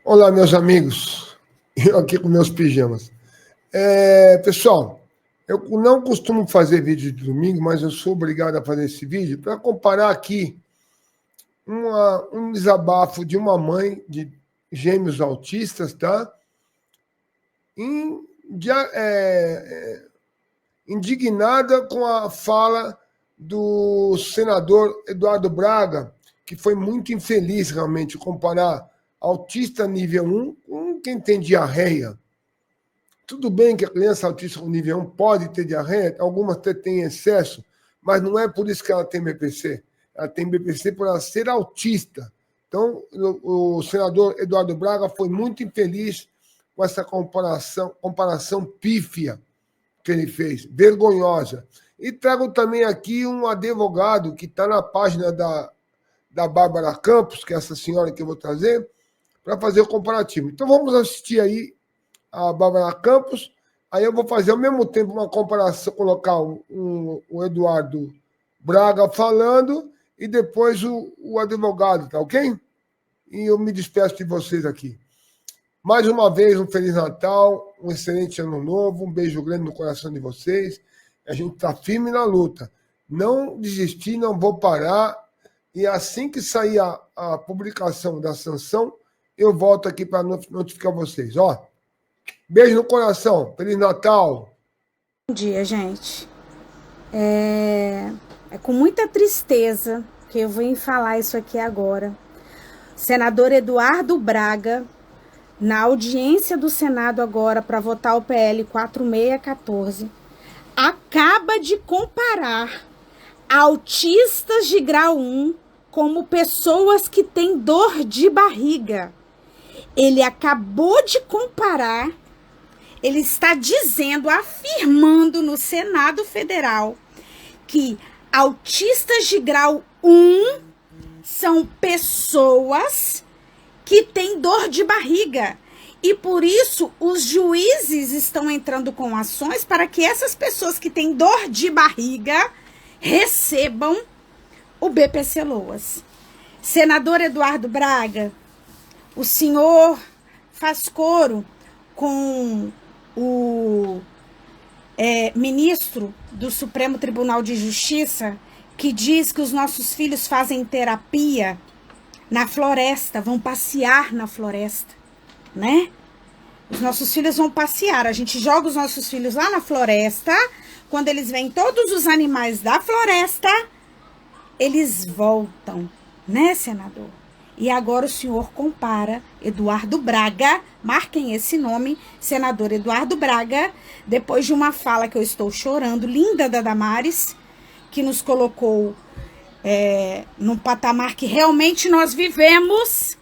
Olá, meus amigos. Eu aqui com meus pijamas. Pessoal, eu não costumo fazer vídeo de domingo, mas eu sou obrigado a fazer esse vídeo para comparar aqui um desabafo de uma mãe de gêmeos autistas, tá? Indignada com a fala do senador Eduardo Braga, que foi muito infeliz realmente comparar autista nível 1 com quem tem diarreia. Tudo bem que a criança autista nível 1 pode ter diarreia, algumas até têm excesso, mas não é por isso que ela tem BPC. Ela tem BPC por ela ser autista. Então, o senador Eduardo Braga foi muito infeliz com essa comparação pífia que ele fez, vergonhosa. E trago também aqui um advogado que está na página da Bárbara Campos, que é essa senhora que eu vou trazer, para fazer o comparativo. Então vamos assistir aí a Bárbara Campos, aí eu vou fazer ao mesmo tempo uma comparação, colocar o Eduardo Braga falando e depois o advogado, tá ok? E eu me despeço de vocês aqui. Mais uma vez, um Feliz Natal, um excelente Ano Novo, um beijo grande no coração de vocês. A gente está firme na luta. Não desistir, não vou parar. E assim que sair a publicação da sanção, eu volto aqui para notificar vocês. Ó, beijo no coração. Feliz Natal. Bom dia, gente. É com muita tristeza que eu vim falar isso aqui agora. Senador Eduardo Braga, na audiência do Senado agora para votar o PL 4614, acaba de comparar autistas de grau 1 como pessoas que têm dor de barriga. Ele acabou de comparar, ele está dizendo, afirmando no Senado Federal que autistas de grau 1 são pessoas que têm dor de barriga. E por isso os juízes estão entrando com ações para que essas pessoas que têm dor de barriga recebam o BPC-LOAS. Senador Eduardo Braga, o senhor faz coro com o ministro do Supremo Tribunal de Justiça, que diz que os nossos filhos fazem terapia na floresta, vão passear na floresta, né? Os nossos filhos vão passear, a gente joga os nossos filhos lá na floresta, quando eles veem todos os animais da floresta, eles voltam, né, senador? E agora o senhor compara Eduardo Braga, marquem esse nome, senador Eduardo Braga, depois de uma fala que eu estou chorando, linda da Damares, que nos colocou num patamar que realmente nós vivemos.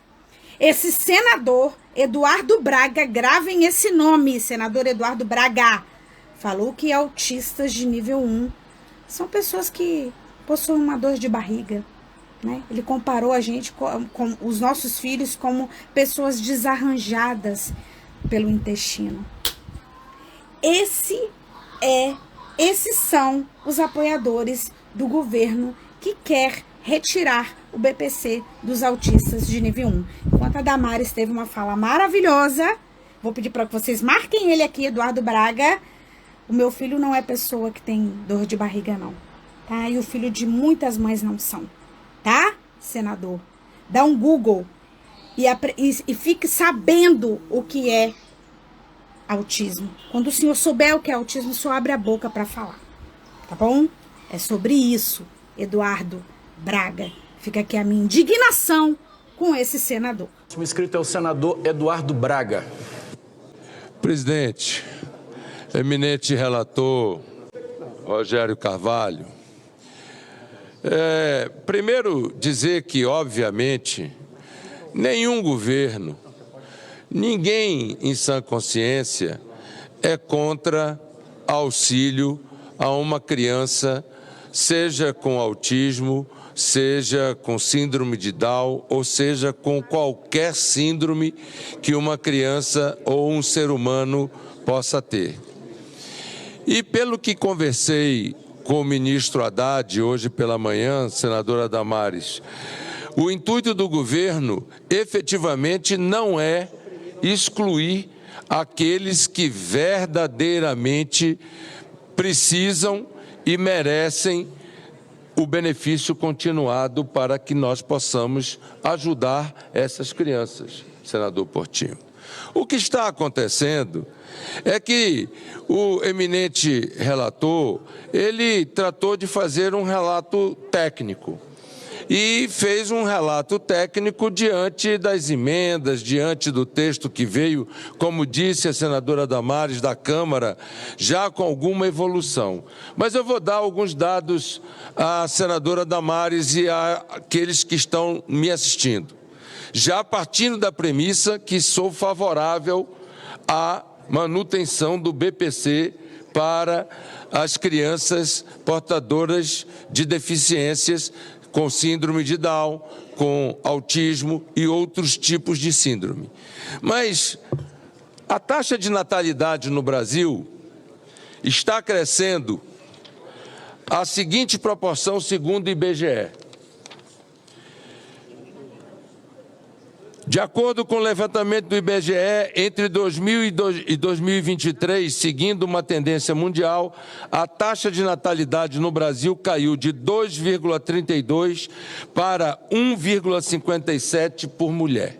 Esse senador Eduardo Braga, gravem esse nome, senador Eduardo Braga, falou que autistas de nível 1 são pessoas que possuem uma dor de barriga, né? Ele comparou a gente com os nossos filhos como pessoas desarranjadas pelo intestino. Esses são os apoiadores do governo que quer retirar o BPC dos autistas de nível 1. Enquanto a Damares teve uma fala maravilhosa, vou pedir para que vocês marquem ele aqui, Eduardo Braga. O meu filho não é pessoa que tem dor de barriga, não. Tá? E o filho de muitas mães não são. Tá, senador? Dá um Google e fique sabendo o que é autismo. Quando o senhor souber o que é autismo, o senhor abre a boca para falar. Tá bom? É sobre isso, Eduardo Braga. Fica aqui a minha indignação com esse senador. O próximo inscrito é o senador Eduardo Braga. Presidente, eminente relator Rogério Carvalho, primeiro dizer que, obviamente, nenhum governo, ninguém em sã consciência é contra auxílio a uma criança, seja com autismo, seja com síndrome de Down, ou seja com qualquer síndrome que uma criança ou um ser humano possa ter. E pelo que conversei com o ministro Haddad hoje pela manhã, senadora Damares, O intuito do governo, efetivamente, não é excluir aqueles que verdadeiramente precisam e merecem o benefício continuado para que nós possamos ajudar essas crianças, senador Portinho. O que está acontecendo é que o eminente relator, ele tratou de fazer um relato técnico e fez um relato técnico diante das emendas, diante do texto que veio, como disse a senadora Damares, da Câmara, já com alguma evolução. Mas eu vou dar alguns dados à senadora Damares e àqueles que estão me assistindo. Já partindo da premissa que sou favorável à manutenção do BPC para as crianças portadoras de deficiências com síndrome de Down, com autismo e outros tipos de síndrome. Mas a taxa de natalidade no Brasil está crescendo a seguinte proporção segundo o IBGE. De acordo com o levantamento do IBGE, entre 2000 e 2023, seguindo uma tendência mundial, a taxa de natalidade no Brasil caiu de 2,32 para 1,57 por mulher.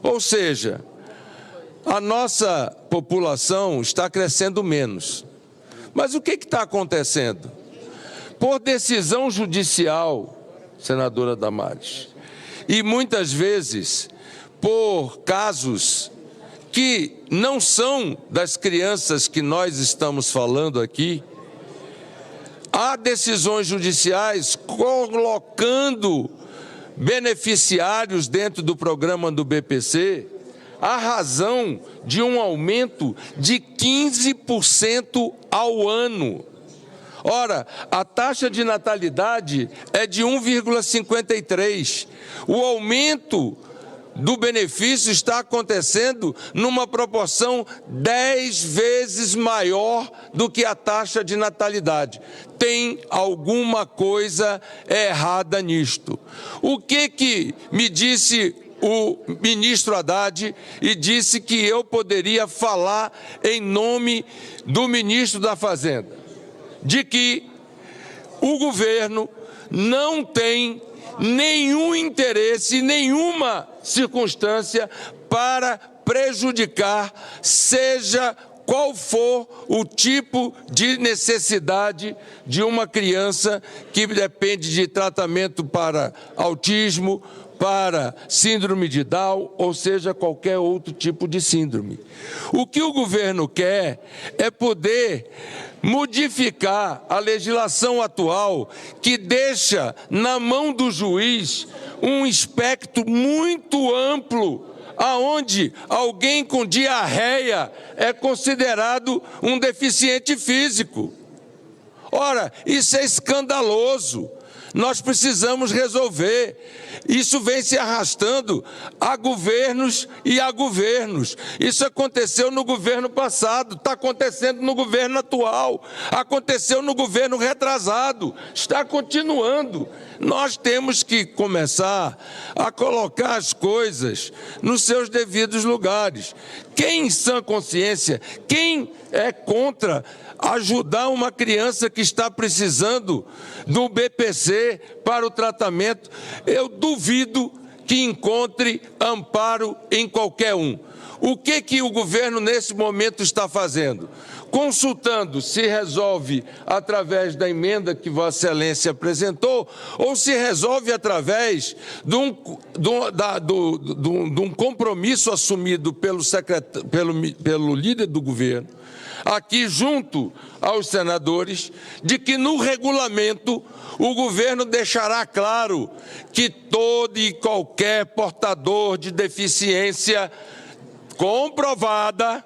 Ou seja, a nossa população está crescendo menos. Mas o que está acontecendo? Por decisão judicial, senadora Damares, e muitas vezes por casos que não são das crianças que nós estamos falando aqui, há decisões judiciais colocando beneficiários dentro do programa do BPC à razão de um aumento de 15% ao ano. Ora, a taxa de natalidade é de 1,53. O aumento do benefício está acontecendo numa proporção 10 vezes maior do que a taxa de natalidade. Tem alguma coisa errada nisto. O que me disse o ministro Haddad e disse que eu poderia falar em nome do ministro da Fazenda? De que o governo não tem nenhum interesse, nenhuma circunstância para prejudicar, seja qual for o tipo de necessidade de uma criança que depende de tratamento para autismo, para síndrome de Down, ou seja, qualquer outro tipo de síndrome. O que o governo quer é poder modificar a legislação atual que deixa na mão do juiz um espectro muito amplo, aonde alguém com diarreia é considerado um deficiente físico. Ora, isso é escandaloso. Nós precisamos resolver. Isso vem se arrastando a governos e a governos. Isso aconteceu no governo passado, está acontecendo no governo atual, aconteceu no governo retrasado, está continuando. Nós temos que começar a colocar as coisas nos seus devidos lugares. Quem em sã consciência, quem é contra ajudar uma criança que está precisando do BPC para o tratamento, eu duvido que encontre amparo em qualquer um. O que o governo nesse momento está fazendo? Consultando se resolve através da emenda que Vossa Excelência apresentou ou se resolve através de um compromisso assumido pelo líder do governo, aqui junto aos senadores, de que no regulamento o governo deixará claro que todo e qualquer portador de deficiência comprovada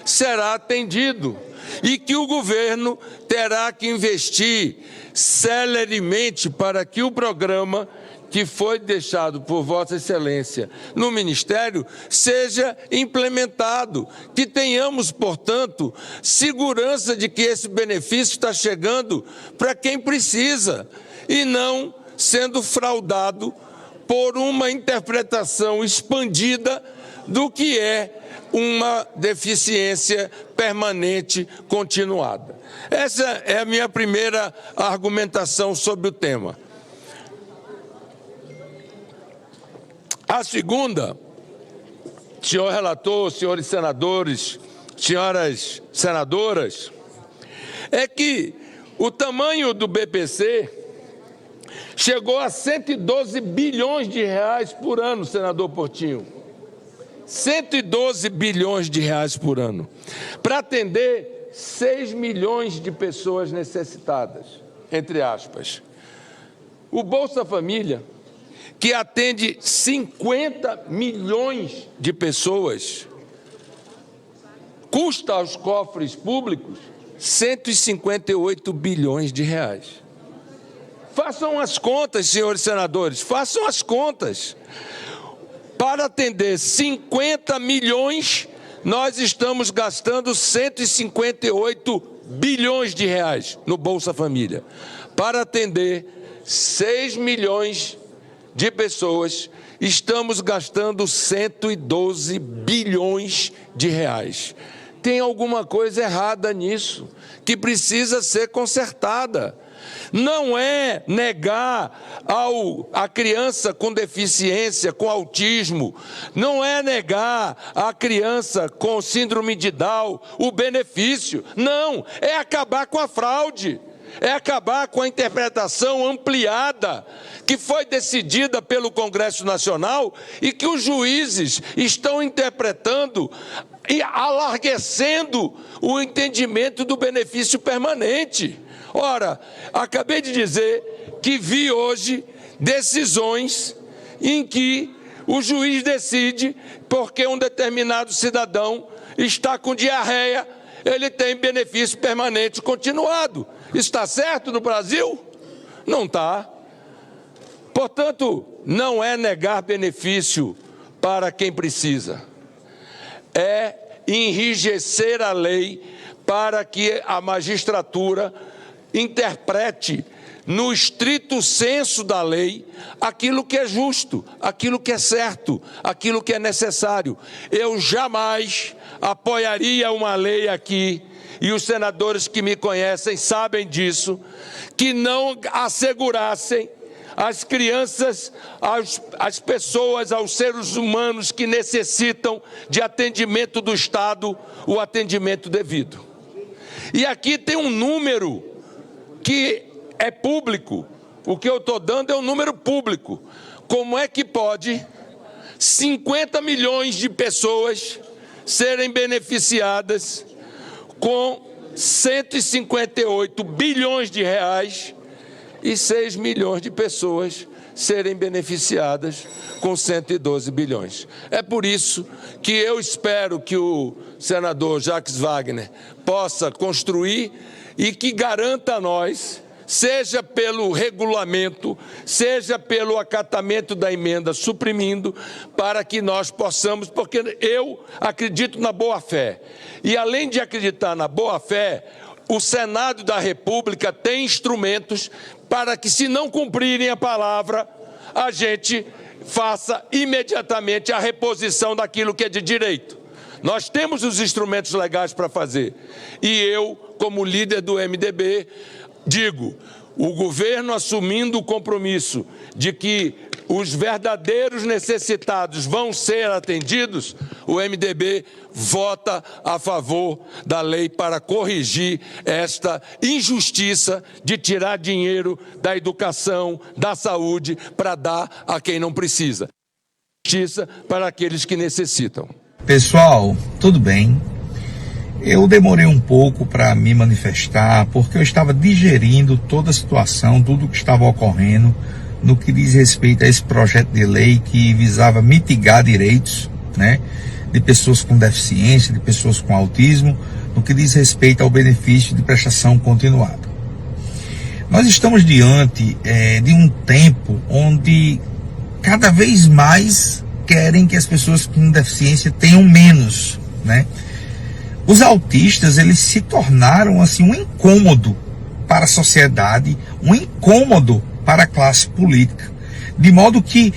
será atendido e que o governo terá que investir celeremente para que o programa que foi deixado por Vossa Excelência no Ministério seja implementado, que tenhamos, portanto, segurança de que esse benefício está chegando para quem precisa e não sendo fraudado por uma interpretação expandida do que é uma deficiência permanente continuada. Essa é a minha primeira argumentação sobre o tema. A segunda, senhor relator, senhores senadores, senhoras senadoras, é que o tamanho do BPC chegou a 112 bilhões de reais por ano, senador Portinho. 112 bilhões de reais por ano, para atender 6 milhões de pessoas necessitadas, entre aspas. O Bolsa Família, que atende 50 milhões de pessoas, custa aos cofres públicos 158 bilhões de reais. Façam as contas, senhores senadores, façam as contas. Para atender 50 milhões, nós estamos gastando 158 bilhões de reais no Bolsa Família. Para atender 6 milhões de pessoas, estamos gastando 112 bilhões de reais. Tem alguma coisa errada nisso, que precisa ser consertada. Não é negar a criança com deficiência, com autismo, não é negar a criança com síndrome de Down o benefício, não, é acabar com a fraude, é acabar com a interpretação ampliada que foi decidida pelo Congresso Nacional e que os juízes estão interpretando e alarguecendo o entendimento do benefício permanente. Ora, acabei de dizer que vi hoje decisões em que o juiz decide porque um determinado cidadão está com diarreia, ele tem benefício permanente continuado. Está certo no Brasil? Não está. Portanto, não é negar benefício para quem precisa. É enrijecer a lei para que a magistratura interprete no estrito senso da lei aquilo que é justo, aquilo que é certo, aquilo que é necessário. Eu jamais apoiaria uma lei aqui, e os senadores que me conhecem sabem disso, que não assegurassem às crianças, às pessoas, aos seres humanos que necessitam de atendimento do Estado, o atendimento devido. E aqui tem um número que é público, o que eu estou dando é um número público. Como é que pode 50 milhões de pessoas serem beneficiadas com 158 bilhões de reais e 6 milhões de pessoas serem beneficiadas com 112 bilhões. É por isso que eu espero que o senador Jacques Wagner possa construir e que garanta a nós, seja pelo regulamento, seja pelo acatamento da emenda suprimindo, para que nós possamos, porque eu acredito na boa-fé. E além de acreditar na boa-fé, o Senado da República tem instrumentos para que, se não cumprirem a palavra, a gente faça imediatamente a reposição daquilo que é de direito. Nós temos os instrumentos legais para fazer. E eu, como líder do MDB, digo, o governo assumindo o compromisso de que os verdadeiros necessitados vão ser atendidos, o MDB vota a favor da lei para corrigir esta injustiça de tirar dinheiro da educação, da saúde, para dar a quem não precisa. Justiça para aqueles que necessitam. Pessoal, tudo bem? Eu demorei um pouco para me manifestar, porque eu estava digerindo toda a situação, tudo o que estava ocorrendo, no que diz respeito a esse projeto de lei que visava mitigar direitos, né, de pessoas com deficiência, de pessoas com autismo, no que diz respeito ao benefício de prestação continuada. Nós estamos diante de um tempo onde cada vez mais querem que as pessoas com deficiência tenham menos, né? Os autistas, eles se tornaram assim um incômodo para a sociedade, um incômodo para a classe política. De modo que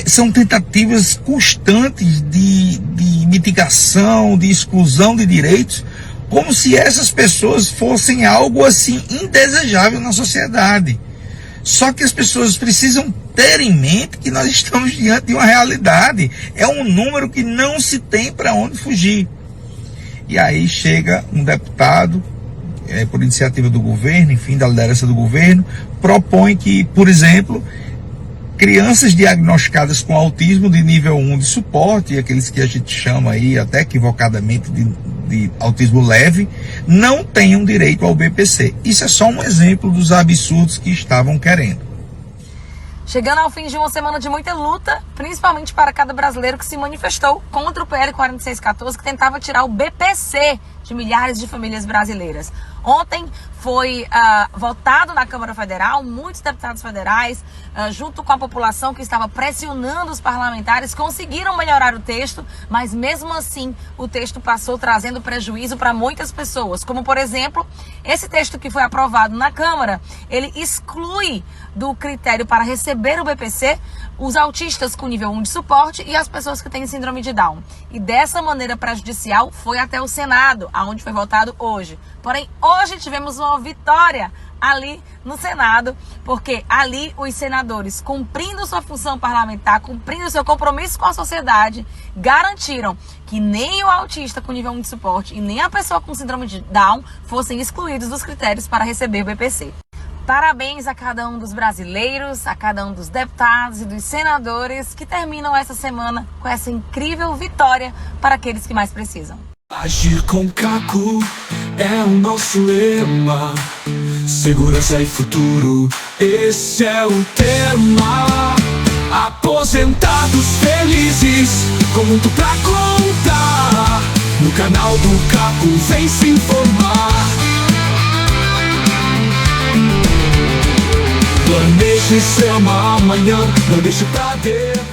são tentativas constantes de mitigação, de exclusão de direitos, como se essas pessoas fossem algo assim indesejável na sociedade. Só que as pessoas precisam ter em mente que nós estamos diante de uma realidade. É um número que não se tem para onde fugir. E aí chega um deputado, por iniciativa do governo, enfim, da liderança do governo, propõe que, por exemplo, crianças diagnosticadas com autismo de nível 1 de suporte, aqueles que a gente chama aí até equivocadamente de autismo leve, não tenham direito ao BPC. Isso é só um exemplo dos absurdos que estavam querendo. Chegando ao fim de uma semana de muita luta, principalmente para cada brasileiro que se manifestou contra o PL 4614, que tentava tirar o BPC de milhares de famílias brasileiras. Ontem foi votado na Câmara Federal, muitos deputados federais, junto com a população que estava pressionando os parlamentares, conseguiram melhorar o texto, mas mesmo assim o texto passou trazendo prejuízo para muitas pessoas. Como, por exemplo, esse texto que foi aprovado na Câmara, ele exclui do critério para receber o BPC os autistas com nível 1 de suporte e as pessoas que têm síndrome de Down. E dessa maneira prejudicial foi até o Senado, aonde foi votado hoje. Porém, hoje tivemos uma vitória ali no Senado, porque ali os senadores, cumprindo sua função parlamentar, cumprindo seu compromisso com a sociedade, garantiram que nem o autista com nível 1 de suporte e nem a pessoa com síndrome de Down fossem excluídos dos critérios para receber o BPC. Parabéns a cada um dos brasileiros, a cada um dos deputados e dos senadores que terminam essa semana com essa incrível vitória para aqueles que mais precisam. Agir com Caco é o nosso lema. Segurança e futuro, esse é o tema. Aposentados felizes, com muito pra contar. No canal do Caco, vem se informar. Planeje seu amanhã, não deixe pra Deus.